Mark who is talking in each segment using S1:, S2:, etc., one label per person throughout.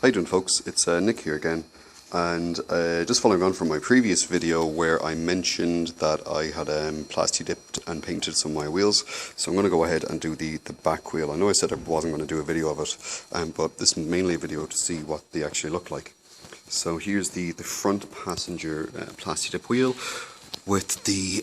S1: How you doing, folks? It's Nick here again, and just following on from my previous video where I mentioned that I had Plasti Dipped and painted some of my wheels. So I'm going to go ahead and do the back wheel. I know I said I wasn't going to do a video of it, but this is mainly a video to see what they actually look like. So here's the front passenger Plasti Dip wheel with the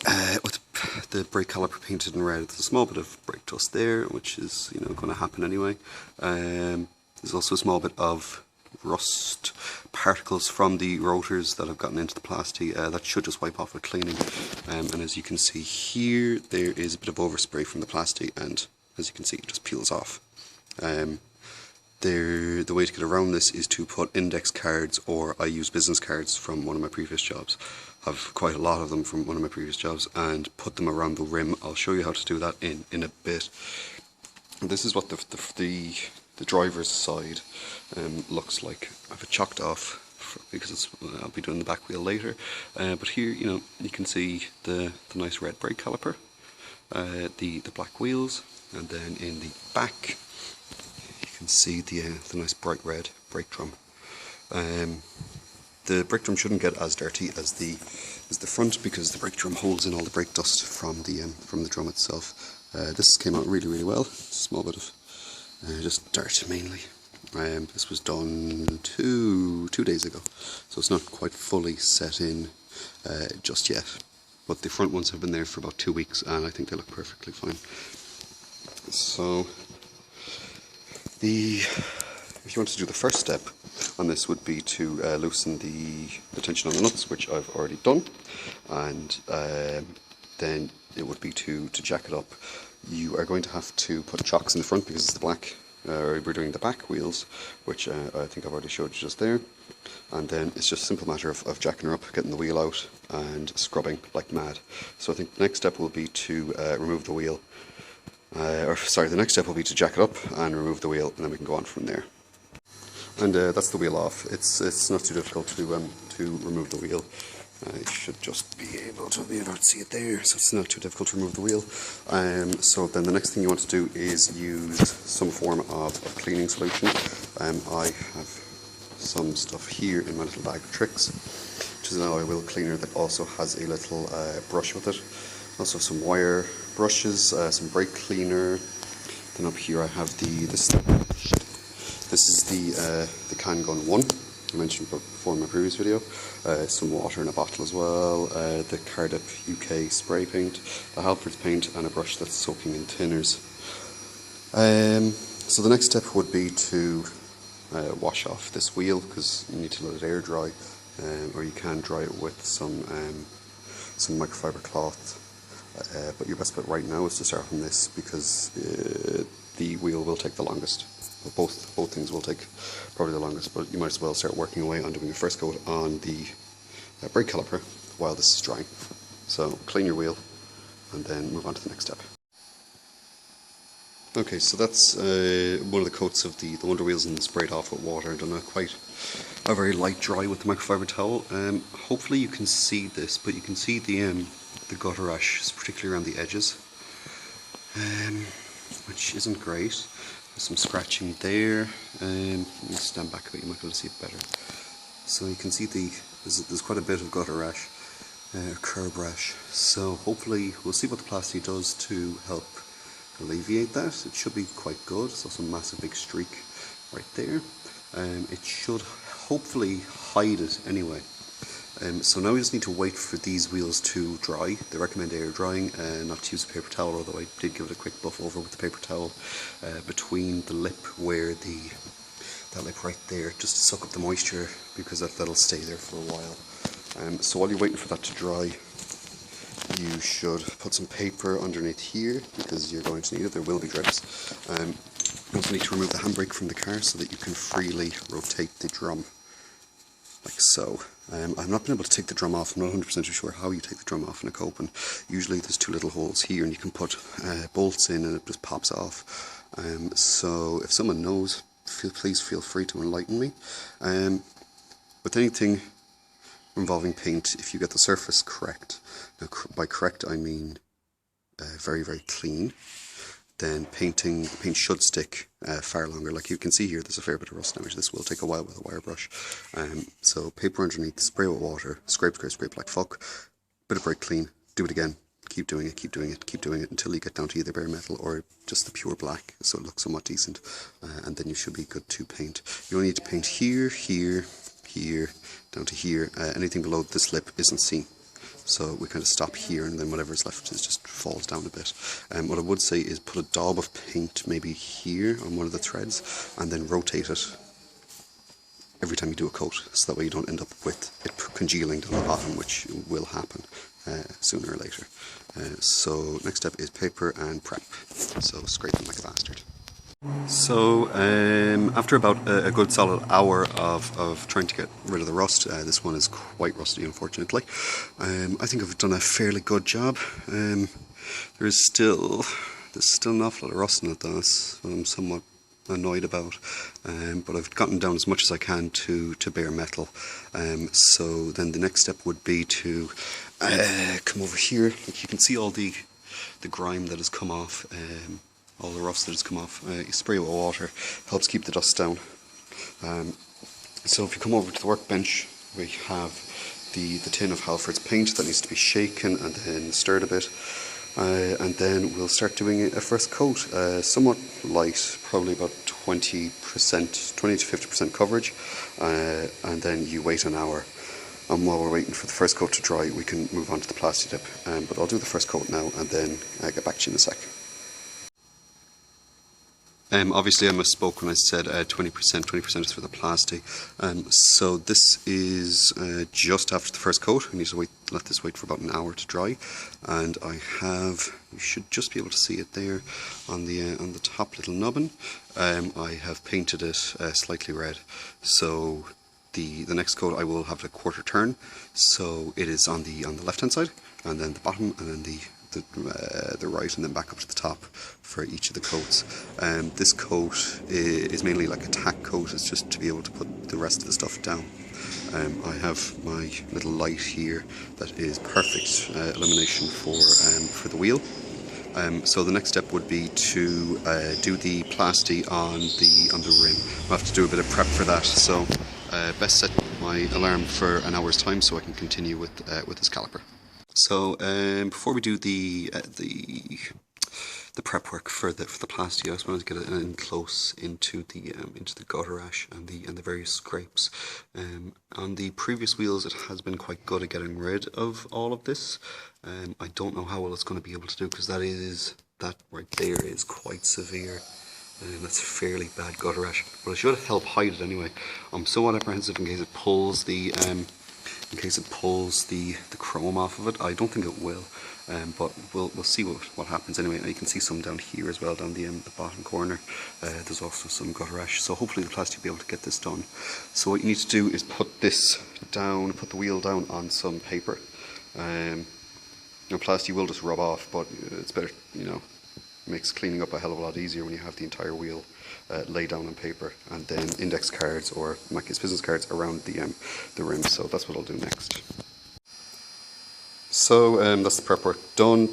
S1: brake caliper painted in red. There's a small bit of brake dust there, which is going to happen anyway. There's also a small bit of rust particles from the rotors that have gotten into the plasti. That should just wipe off with cleaning. And as you can see here, there is a bit of overspray from the plasti, and as you can see, it just peels off. The way to get around this is to put index cards, or I use business cards from one of my previous jobs. I have quite a lot of them from one of my previous jobs, and put them around the rim. I'll show you how to do that in a bit. And this is what the driver's side looks like. I have it chalked off because I'll be doing the back wheel later. But here, you can see the nice red brake caliper, the black wheels, and then in the back you can see the nice bright red brake drum. The brake drum shouldn't get as dirty as the front, because the brake drum holds in all the brake dust from the drum itself. This came out really well. Small bit of just dirt mainly. This was done two days ago, so it's not quite fully set in just yet. But the front ones have been there for about 2 weeks, and I think they look perfectly fine. So if you want to do the first step on this, would be to loosen the tension on the nuts, which I've already done, and then it would be to jack it up. You are going to have to put chocks in the front because it's the black. We're doing the back wheels, which I think I've already showed you just there. And then it's just a simple matter of jacking her up, getting the wheel out, and scrubbing like mad. So I think the next step will be to remove the wheel. The next step will be to jack it up and remove the wheel, and then we can go on from there. And that's the wheel off. It's not too difficult to remove the wheel. You should just be able to see it there, so it's not too difficult to remove the wheel. So then the next thing you want to do is use some form of cleaning solution. I have some stuff here in my little bag of tricks, which is an alloy wheel cleaner that also has a little brush with it. Also some wire brushes, some brake cleaner. Then up here I have this is the Can Gun 1. I mentioned before in my previous video. Some water in a bottle as well, the CarDipUK spray paint, the Halper's paint, and a brush that's soaking in tinners. So the next step would be to wash off this wheel, because you need to let it air dry, or you can dry it with some microfiber cloth. But your best bet right now is to start on this, because the wheel will take the longest. Both things will take probably the longest, but you might as well start working away on doing your first coat on the brake caliper while this is drying. So clean your wheel and then move on to the next step. Okay, so that's one of the coats of the wonder wheels, and sprayed off with water. I've done a very light dry with the microfiber towel. Hopefully you can see this, but you can see the gutter ash, particularly around the edges, which isn't great. There's some scratching there. Let me stand back a bit, you might be able to see it better. So you can see there's quite a bit of gutter rash, curb rash. So hopefully we'll see what the Plasti does to help alleviate that. It should be quite good. So some massive big streak right there. It should hopefully hide it anyway. So now we just need to wait for these wheels to dry. They recommend air drying, not to use a paper towel, although I did give it a quick buff over with the paper towel between the lip, where that lip right there, just to suck up the moisture, because that'll stay there for a while. So while you're waiting for that to dry, you should put some paper underneath here, because you're going to need it. There will be drips. You also need to remove the handbrake from the car so that you can freely rotate the drum, like so. I've not been able to take the drum off. I'm not 100% sure how you take the drum off in a Copen. Usually there's two little holes here, and you can put bolts in and it just pops off. So if someone knows, please feel free to enlighten me. With anything involving paint, if you get the surface correct, now by correct I mean very clean, then the paint should stick far longer. Like you can see here, there's a fair bit of rust damage. This will take a while with a wire brush. So paper underneath, spray with water, scrape like fuck, bit of brake clean, do it again, keep doing it until you get down to either bare metal or just the pure black, so it looks somewhat decent, and then you should be good to paint. You only need to paint here, down to here. Anything below this lip isn't seen. So we kind of stop here, and then whatever's left is just falls down a bit. What I would say is put a daub of paint maybe here on one of the threads, and then rotate it every time you do a coat, so that way you don't end up with it congealing down the bottom, which will happen sooner or later. So next step is paper and prep. So scrape them like a bastard. So after about a good solid hour of trying to get rid of the rust, this one is quite rusty, unfortunately. I think I've done a fairly good job. There's still an awful lot of rust in it, though. That's what I'm somewhat annoyed about, but I've gotten down as much as I can to bare metal. So then the next step would be to come over here. Like you can see all the grime that has come off, all the rust that has come off. You spray it with water, helps keep the dust down. So if you come over to the workbench, we have the tin of Halford's paint that needs to be shaken and then stirred a bit. And then we'll start doing a first coat, somewhat light, probably about 20 to 50% coverage, and then you wait an hour. And while we're waiting for the first coat to dry, we can move on to the Plasti Dip. But I'll do the first coat now, and then get back to you in a sec. Obviously I misspoke when I said 20%. 20% is for the Plasti. So this is just after the first coat. I need to let this wait for about an hour to dry, and you should just be able to see it there on the top little nubbin. I have painted it slightly red. So the next coat I will have a quarter turn, so it is on the left hand side, and then the bottom, and then the right, and then back up to the top for each of the coats. This coat is mainly like a tack coat. It's just to be able to put the rest of the stuff down. I have my little light here that is perfect illumination for the wheel. So the next step would be to do the Plasti on the rim. I'll have to do a bit of prep for that, so best set my alarm for an hour's time so I can continue with this caliper. So before we do the prep work for the Plasti, I just wanted to get in close into the gutter ash and the various scrapes. On the previous wheels, it has been quite good at getting rid of all of this. I don't know how well it's going to be able to do, because that right there is quite severe. That's fairly bad gutter ash, but it should help hide it anyway. I'm somewhat apprehensive in case it pulls the chrome off of it. I don't think it will, but we'll see what happens anyway. And you can see some down here as well, down the bottom corner. There's also some gutter ash, so hopefully the Plasti will be able to get this done. So what you need to do is put the wheel down on some paper. Plasti will just rub off, but it's better, it makes cleaning up a hell of a lot easier when you have the entire wheel lay down on paper, and then index cards, or in my case business cards, around the rim. So that's what I'll do next. So that's the prep work done.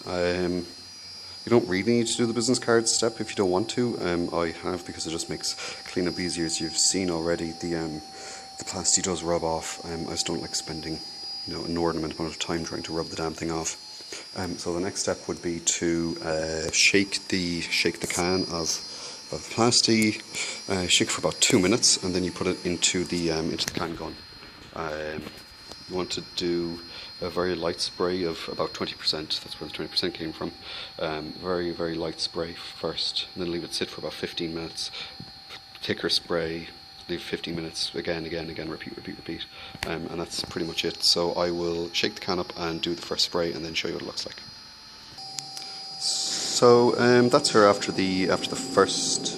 S1: You don't really need to do the business cards step if you don't want to. I have, because it just makes cleanup easier. As you've seen already, the Plasti does rub off. I just don't like spending an inordinate amount of time trying to rub the damn thing off. So the next step would be to shake the can of Plasti, shake for about 2 minutes, and then you put it into the can gun. You want to do a very light spray of about 20%. That's where the 20% came from. Very, very light spray first, and then leave it sit for about 15 minutes. Thicker spray, leave 15 minutes, again, repeat. And that's pretty much it. So I will shake the can up and do the first spray, and then show you what it looks like. So that's her after the first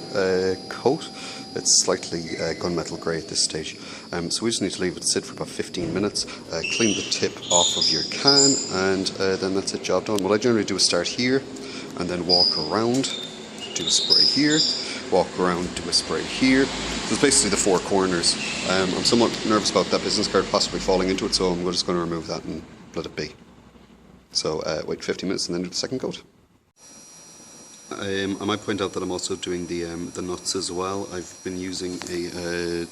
S1: coat. It's slightly gunmetal grey at this stage. So we just need to leave it sit for about 15 minutes, clean the tip off of your can, and then that's it, job done. What I generally do is start here, and then walk around, do a spray here, walk around, do a spray here. So it's basically the four corners. I'm somewhat nervous about that business card possibly falling into it, so I'm just going to remove that and let it be. So wait 15 minutes and then do the second coat. I might point out that I'm also doing the nuts as well. I've been using the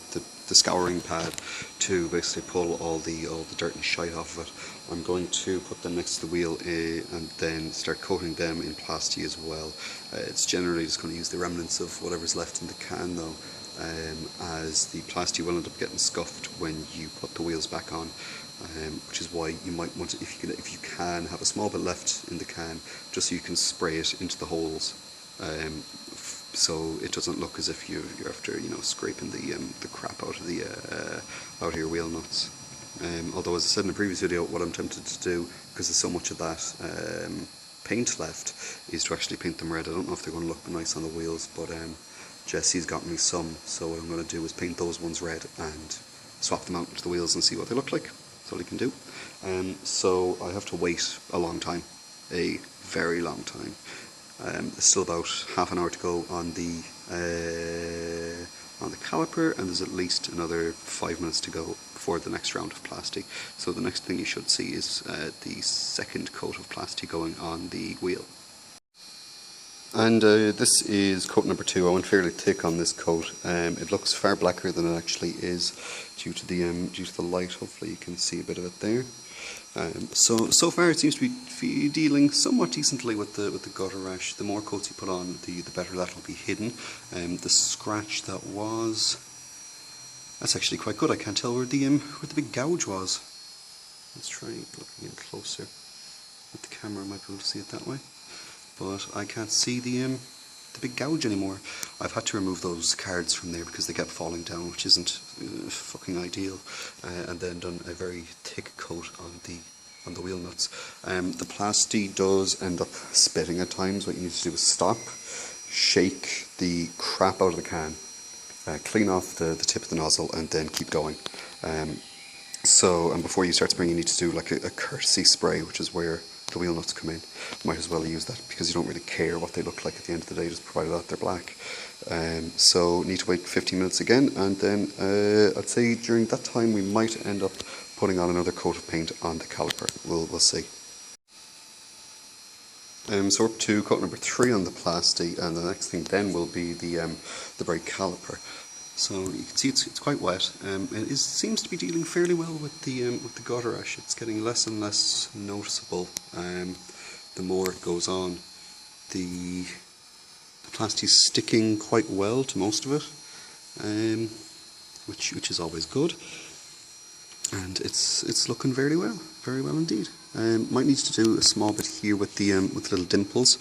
S1: scouring pad to basically pull all the dirt and shite off of it. I'm going to put them next to the wheel and then start coating them in Plasti as well. It's generally just going to use the remnants of whatever's left in the can though, as the Plasti will end up getting scuffed when you put the wheels back on. Which is why you might want to, if you can, have a small bit left in the can, just so you can spray it into the holes, so it doesn't look as if you're after scraping the crap out of your wheel nuts. Although, as I said in the previous video, what I'm tempted to do, because there's so much of that paint left, is to actually paint them red. I don't know if they're going to look nice on the wheels, but Jesse's got me some, so what I'm going to do is paint those ones red and swap them out into the wheels and see what they look like. That's all you can do. So I have to wait a long time, a very long time. There's still about half an hour to go on the caliper, and there's at least another 5 minutes to go before the next round of Plasti. So the next thing you should see is the second coat of Plasti going on the wheel. And this is coat number 2. I went fairly thick on this coat. It looks far blacker than it actually is due to the light. Hopefully you can see a bit of it there. So far it seems to be dealing somewhat decently with the gutter rash. The more coats you put on, the better that will be hidden. The scratch that's actually quite good. I can't tell where the big gouge was. Let's try looking in closer with the camera. I might be able to see it that way. But I can't see the big gouge anymore. I've had to remove those cards from there because they kept falling down, which isn't fucking ideal. And then done a very thick coat on the wheel nuts. The Plasti does end up spitting at times. What you need to do is stop, shake the crap out of the can, clean off the tip of the nozzle, and then keep going. And before you start spraying, you need to do like a courtesy spray, which is where the wheel nuts come in. Might as well use that because you don't really care what they look like at the end of the day, just provided that they're black. So need to wait 15 minutes again, and then I'd say during that time we might end up putting on another coat of paint on the caliper. We'll see. So we're up to coat number 3 on the Plasti, and the next thing then will be the brake caliper. So you can see it's quite wet. It seems to be dealing fairly well with the gutter rash. It's getting less and less noticeable the more it goes on. The Plasti's sticking quite well to most of it, which is always good. And it's looking very well indeed. Might need to do a small bit here with the little dimples.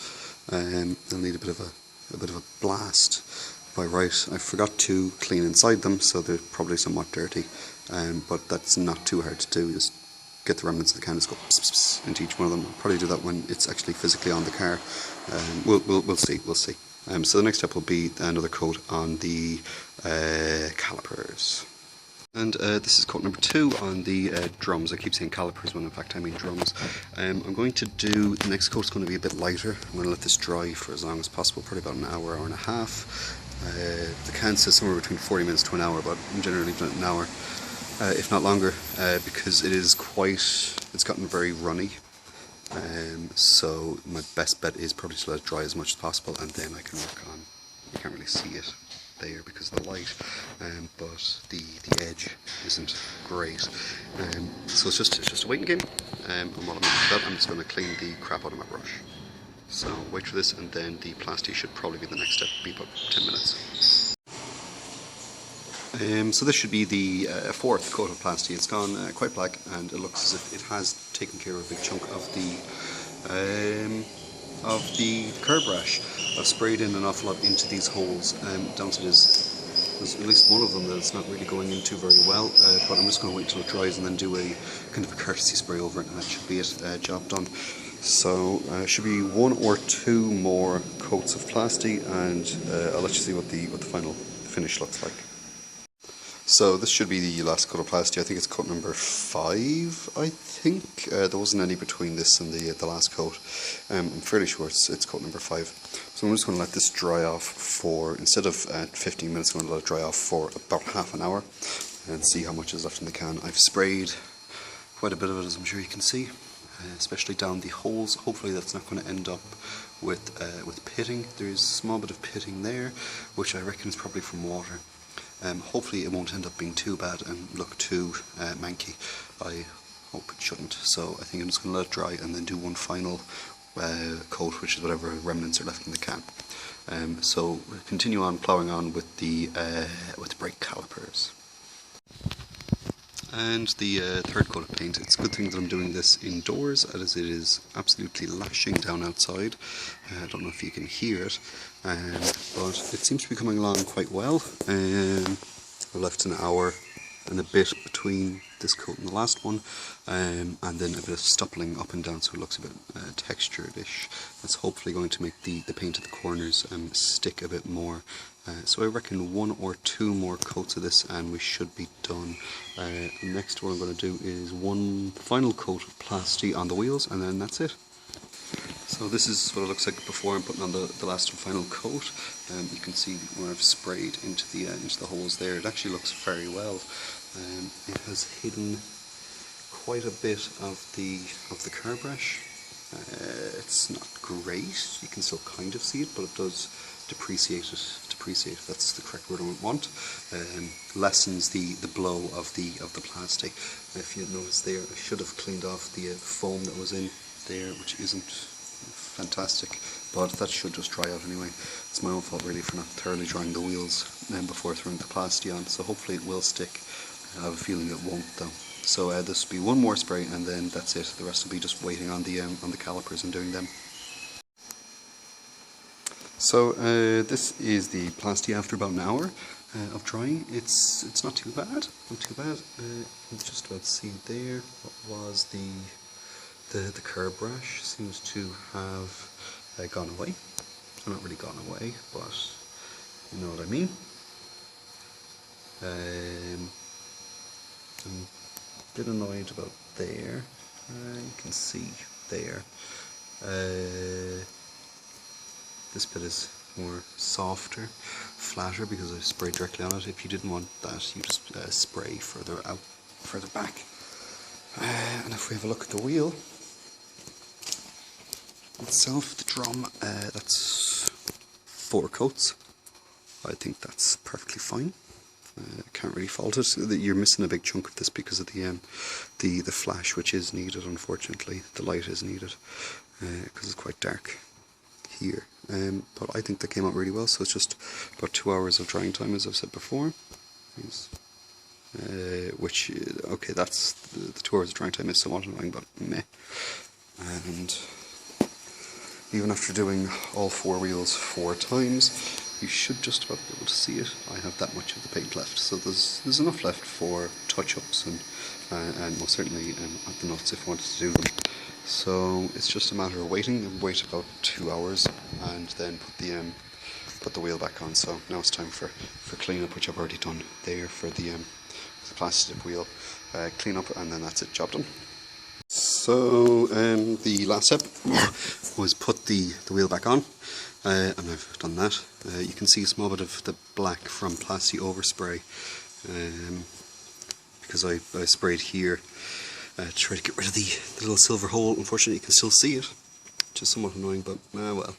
S1: They'll need a bit of a blast. By right, I forgot to clean inside them, so they're probably somewhat dirty, but that's not too hard to do. Just get the remnants of the can, just go pss, pss, pss into each one of them. I'll probably do that when it's actually physically on the car. We'll see. So the next step will be another coat on the calipers. And this is coat number 2 on the drums. I keep saying calipers when in fact I mean drums. I'm going to do, the next coat's going to be a bit lighter. I'm going to let this dry for as long as possible, probably about an hour and a half. The can says somewhere between 40 minutes to an hour, but I'm generally doing it an hour, if not longer, because it's gotten very runny. So my best bet is probably to let it dry as much as possible, and then I can work on, you can't really see it there because of the light, but the edge isn't great. So it's just a waiting game, and while I'm doing that, I'm just going to clean the crap out of my brush. So wait for this, and then the Plasti should probably be the next step, be about 10 minutes. So this should be the 4th coat of Plasti. It's gone quite black, and it looks as if it has taken care of a big chunk of the curb rash. I've sprayed in an awful lot into these holes. Down to there's at least one of them that's not really going into very well, but I'm just going to wait until it dries and then do a kind of a courtesy spray over it, and that should be it, job done. So should be 1 or 2 more coats of Plasti, and I'll let you see what the final finish looks like. So this should be the last coat of Plasti. I think it's coat number 5, I think. There wasn't any between this and the last coat. I'm fairly sure it's coat number 5. So I'm just going to let this dry off for, instead of 15 minutes, I'm going to let it dry off for about half an hour and see how much is left in the can. I've sprayed quite a bit of it, as I'm sure you can see. especially down the holes. Hopefully that's not going to end up with pitting. There's a small bit of pitting there, which I reckon is probably from water. Hopefully it won't end up being too bad and look too manky. I hope it shouldn't. So I think I'm just going to let it dry and then do one final coat, which is whatever remnants are left in the can. So we'll continue on ploughing on with the brake calipers. And the third coat of paint. It's a good thing that I'm doing this indoors, as it is absolutely lashing down outside. I don't know if you can hear it, but it seems to be coming along quite well. I've left an hour and a bit between this coat and the last one, and then a bit of stuppling up and down, so it looks a bit textured-ish. That's hopefully going to make the paint at the corners stick a bit more. So I reckon 1 or 2 more coats of this and we should be done. Next what I'm going to do is one final coat of Plasti on the wheels, and then that's it. So this is what it looks like before I'm putting on the last and final coat. You can see when I've sprayed into the holes there, it actually looks very well. It has hidden quite a bit of the car brush. It's not great, you can still kind of see it, but it does depreciate, that's the correct word I want. Lessens the blow of the plastic. If you notice there, I should have cleaned off the foam that was in there, which isn't fantastic, but that should just dry out anyway. It's my own fault really for not thoroughly drying the wheels before throwing the Plasti on, so hopefully it will stick. I have a feeling it won't though. So this will be one more spray and then that's it. The rest will be just waiting on the calipers and doing them. So this is the Plasti after about an hour of drying. It's not too bad, not too bad. Just about see there what was the car brush seems to have gone away. Well, not really gone away, but you know what I mean. I'm a bit annoyed about there. You can see there. This bit is more softer, flatter because I sprayed directly on it. If you didn't want that, you just spray further out, further back. And if we have a look at the wheel itself, the drum, that's 4 coats. I think that's perfectly fine. Can't really fault it. You're missing a big chunk of this because of the flash, which is needed. Unfortunately, the light is needed because it's quite dark here. But I think that came out really well. So it's just about 2 hours of drying time, as I've said before. Which okay, that's the 2 hours of drying time is somewhat annoying, but meh. And even after doing all 4 wheels 4 times, you should just about be able to see it. I have that much of the paint left, so there's enough left for touch-ups and most certainly at the nuts if I wanted to do them. So it's just a matter of waiting. I'll wait about 2 hours and then put the wheel back on. So now it's time for cleanup, which I've already done there for the Plasti Dip wheel. Clean up and then that's it, job done. So the last step was put the wheel back on, and I've done that. You can see a small bit of the black from Plasti overspray because I sprayed here to try to get rid of the little silver hole. Unfortunately you can still see it, which is somewhat annoying, but well.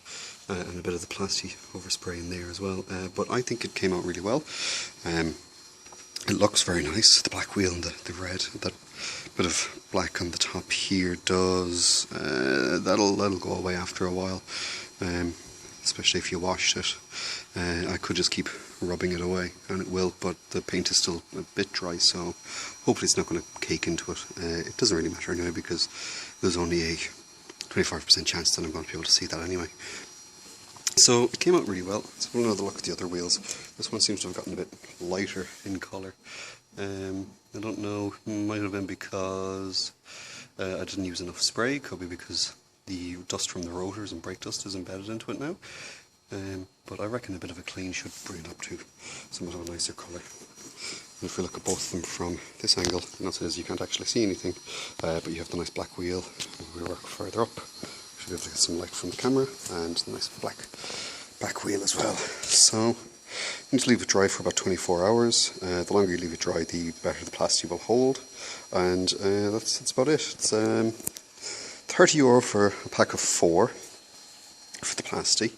S1: And a bit of the Plasti overspray in there as well, but I think it came out really well. It looks very nice, the black wheel and the red. That bit of black on the top here does, that'll go away after a while, especially if you washed it. I could just keep rubbing it away and it will, but the paint is still a bit dry, so hopefully it's not going to cake into it. It doesn't really matter now because there's only a 25% chance that I'm going to be able to see that anyway. So it came out really well. Let's have another look at the other wheels. This one seems to have gotten a bit lighter in colour. I don't know, might have been because I didn't use enough spray, could be because the dust from the rotors and brake dust is embedded into it now. But I reckon a bit of a clean should bring it up to somewhat of a nicer colour. And if we look at both of them from this angle, you can't actually see anything, but you have the nice black wheel. We work further up. Should be able to get some light from the camera, and the nice black back wheel as well. So you need to leave it dry for about 24 hours. The longer you leave it dry, the better the Plasti will hold, and that's about it. It's €30 for a pack of 4 for the Plasti.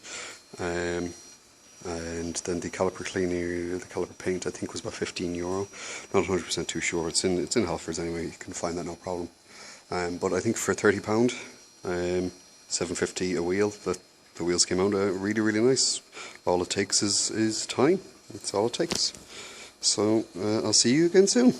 S1: And then the caliper cleaner, the caliper paint, I think was about €15. Not 100% too sure. It's in Halfords anyway. You can find that no problem. But I think for £30, $7.50 a wheel. The wheels came out really, really nice. All it takes is time. That's all it takes. So I'll see you again soon.